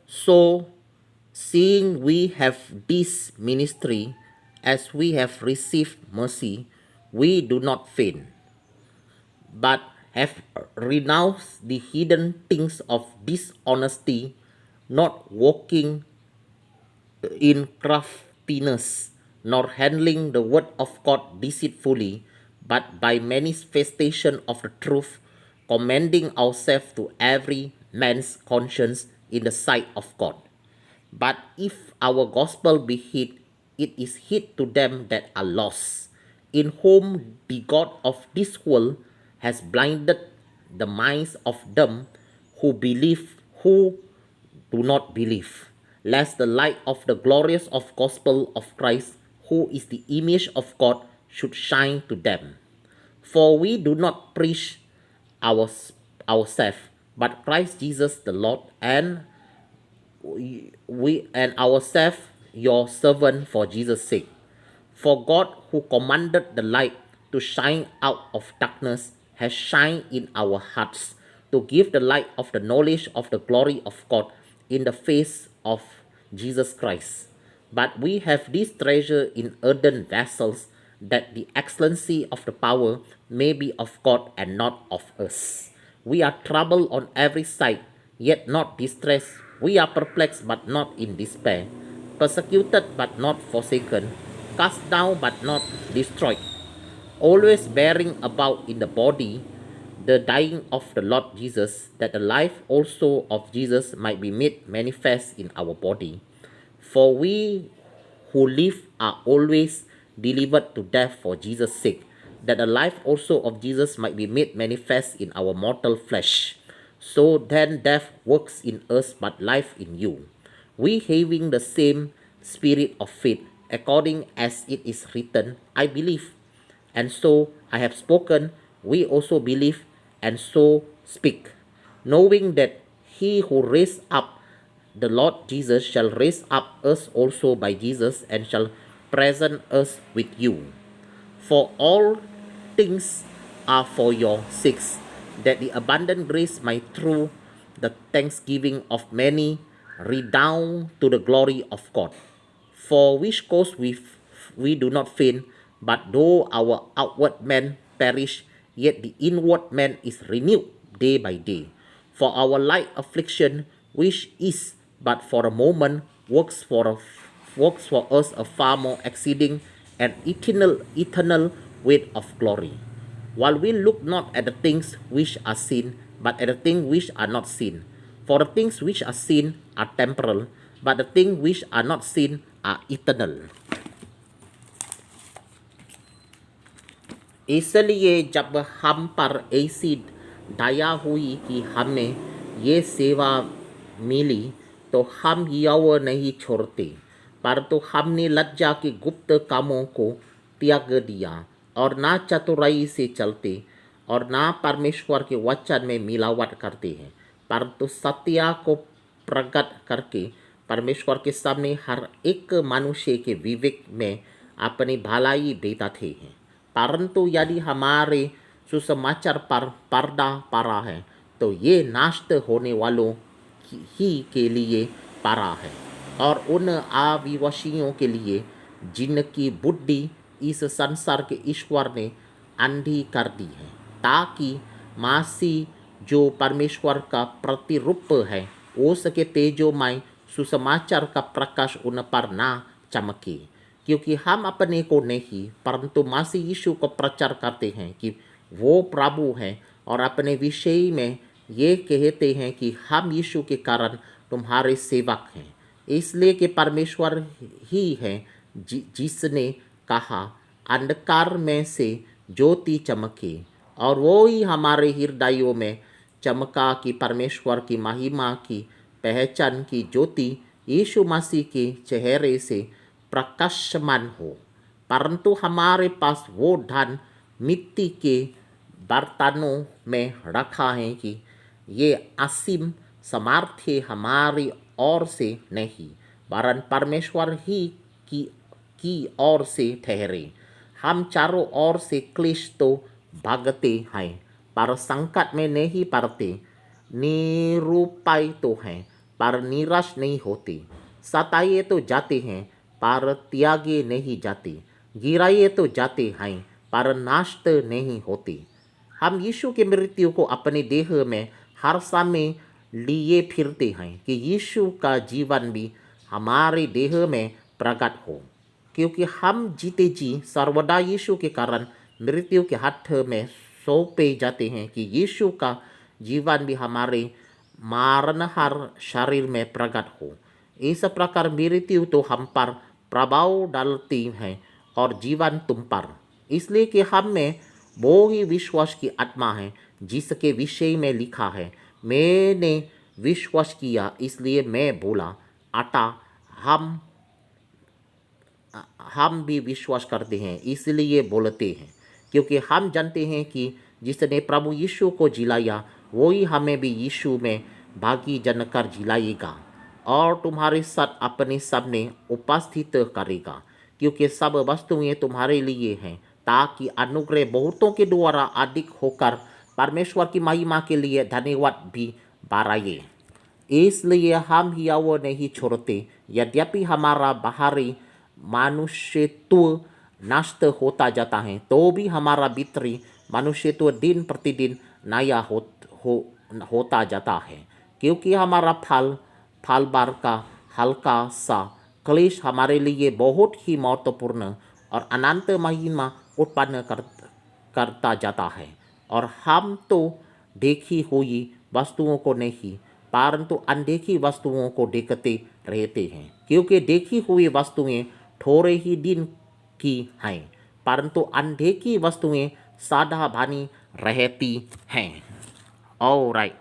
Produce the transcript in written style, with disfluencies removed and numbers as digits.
So, seeing we have this ministry, as we have received mercy, we do not faint, but have renounced the hidden things of dishonesty, not walking in craftiness, nor handling the word of God deceitfully, but by manifestation of the truth, commending ourselves to every man's conscience in the sight of God. But if our gospel be hid, it is hid to them that are lost, in whom the God of this world has blinded the minds of them who do not believe, lest the light of the glorious of gospel of Christ, who is the image of God, should shine to them. For we do not preach our, ourselves, but Christ Jesus the Lord, and we and ourselves your servant for Jesus' sake. For God, who commanded the light to shine out of darkness, has shined in our hearts to give the light of the knowledge of the glory of God in the face of Jesus Christ. But we have this treasure in earthen vessels, that the excellency of the power may be of God and not of us. We are troubled on every side, yet not distressed. We are perplexed, but not in despair. Persecuted, but not forsaken. Cast down, but not destroyed. Always bearing about in the body the dying of the Lord Jesus, that the life also of Jesus might be made manifest in our body. For we who live are always delivered to death for Jesus' sake, that the life also of Jesus might be made manifest in our mortal flesh. So then death works in us, but life in you. We having the same spirit of faith, according as it is written, I believe, and so I have spoken. We also believe, and so speak, knowing that he who raised up the Lord Jesus shall raise up us also by Jesus, and shall present us with you. For all things are for your sakes, that the abundant grace might through the thanksgiving of many redound to the glory of God. For which cause we do not faint, but though our outward man perish, yet the inward man is renewed day by day. For our light affliction, which is but for a moment, works for us a far more exceeding and eternal weight of glory. While we look not at the things which are seen, but at the things which are not seen. For the things which are seen are temporal, but the things which are not seen are eternal. इसलिए जब हम पर ऐसी दया हुई कि हमें ये सेवा मिली, तो हम यह नहीं छोड़ते, परंतु हमने लज्जा के गुप्त कामों को त्याग दिया, और ना चतुराई से चलते, और ना परमेश्वर के वचन में मिलावट करते हैं, परंतु सत्य को प्रकट करके परमेश्वर के सामने हर एक मनुष्य के विवेक में अपनी भलाई बताते हैं। परंतु यदि हमारे सुसमाचार पर पर्दा पड़ा है, तो ये नष्ट होने वालों ही के लिए पड़ा है, और उन अविश्वासियों के लिए जिनकी बुद्धि इस संसार के ईश्वर ने अंधी कर दी है, ताकि मसीह जो परमेश्वर का प्रतिरूप है, उसके तेजोमय सुसमाचार का प्रकाश उन पर ना चमके। क्योंकि हम अपने को नहीं, परंतु मसीह यीशु को प्रचार करते हैं कि वो प्रभु हैं, और अपने विषय में ये कहते हैं कि हम यीशु के कारण तुम्हारे सेवक हैं। इसलिए कि परमेश्वर ही है जिसने कहा, अंधकार में से ज्योति चमके, और वो ही हमारे हृदयों में चमका कि परमेश्वर की महिमा की पहचान की ज्योति यीशु मसीह के चेहरे से प्रकाशमान हो। परंतु हमारे पास वो धन मिट्टी के बर्तनों में रखा है कि ये असीम सामर्थ्य हमारी ओर से नहीं, वरन परमेश्वर ही की ओर से ठहरे। हम चारों ओर से क्लेश तो भागते हैं, पर संकट में नहीं पड़ते, निरुपाय तो हैं पर निराश नहीं होते, सताए तो जाते हैं पर त्यागे नहीं जाते, गिराए तो जाते हैं पर नष्ट नहीं होते। हम यीशु की मृत्यु को अपने देह में हर समय लिए फिरते हैं कि यीशु का जीवन भी हमारे देह में प्रकट हो, क्योंकि हम जीते जी सर्वदा यीशु के कारण मृत्यु के हाथ में सौंपे जाते हैं कि यीशु का जीवन भी हमारे मारनहार शरीर में प्रकट हो। इस प्रकार मृत्यु तो हम पर प्रभाव डालती है और जीवन तुम पर, इसलिए कि हम में वो ही विश्वास की आत्मा है जिसके विषय में लिखा है, मैंने विश्वास किया इसलिए मैं बोला। अतः हम भी विश्वास करते हैं इसलिए बोलते हैं, क्योंकि हम जानते हैं कि जिसने प्रभु यीशु को जिलाया वही हमें भी यीशु में भागी जनकर जिलाएगा और तुम्हारे साथ अपने सामने उपस्थित करेगा, क्योंकि सब वस्तुएं तुम्हारे लिए हैं, ताकि अनुग्रह बहुतों के द्वारा अधिक होकर परमेश्वर की महिमा के लिए धन्यवाद भी बढ़ाए। इसलिए हम हियाव नहीं छोड़ते, यद्यपि हमारा बाहरी मनुष्यत्व नष्ट होता जाता है तो भी हमारा भीतरी मनुष्यत्व दिन प्रतिदिन नया होता जाता है, क्योंकि हमारा फल बार का हल्का सा क्लेश हमारे लिए बहुत ही महत्वपूर्ण और अनंत महिमा उत्पन्न करता जाता है। और हम तो देखी हुई वस्तुओं को नहीं परंतु अनदेखी वस्तुओं को देखते रहते हैं, क्योंकि देखी हुई वस्तुएं थोड़े ही दिन की हैं परंतु अनदेखी वस्तुएं सदा बनी रहती हैं। ऑलराइट।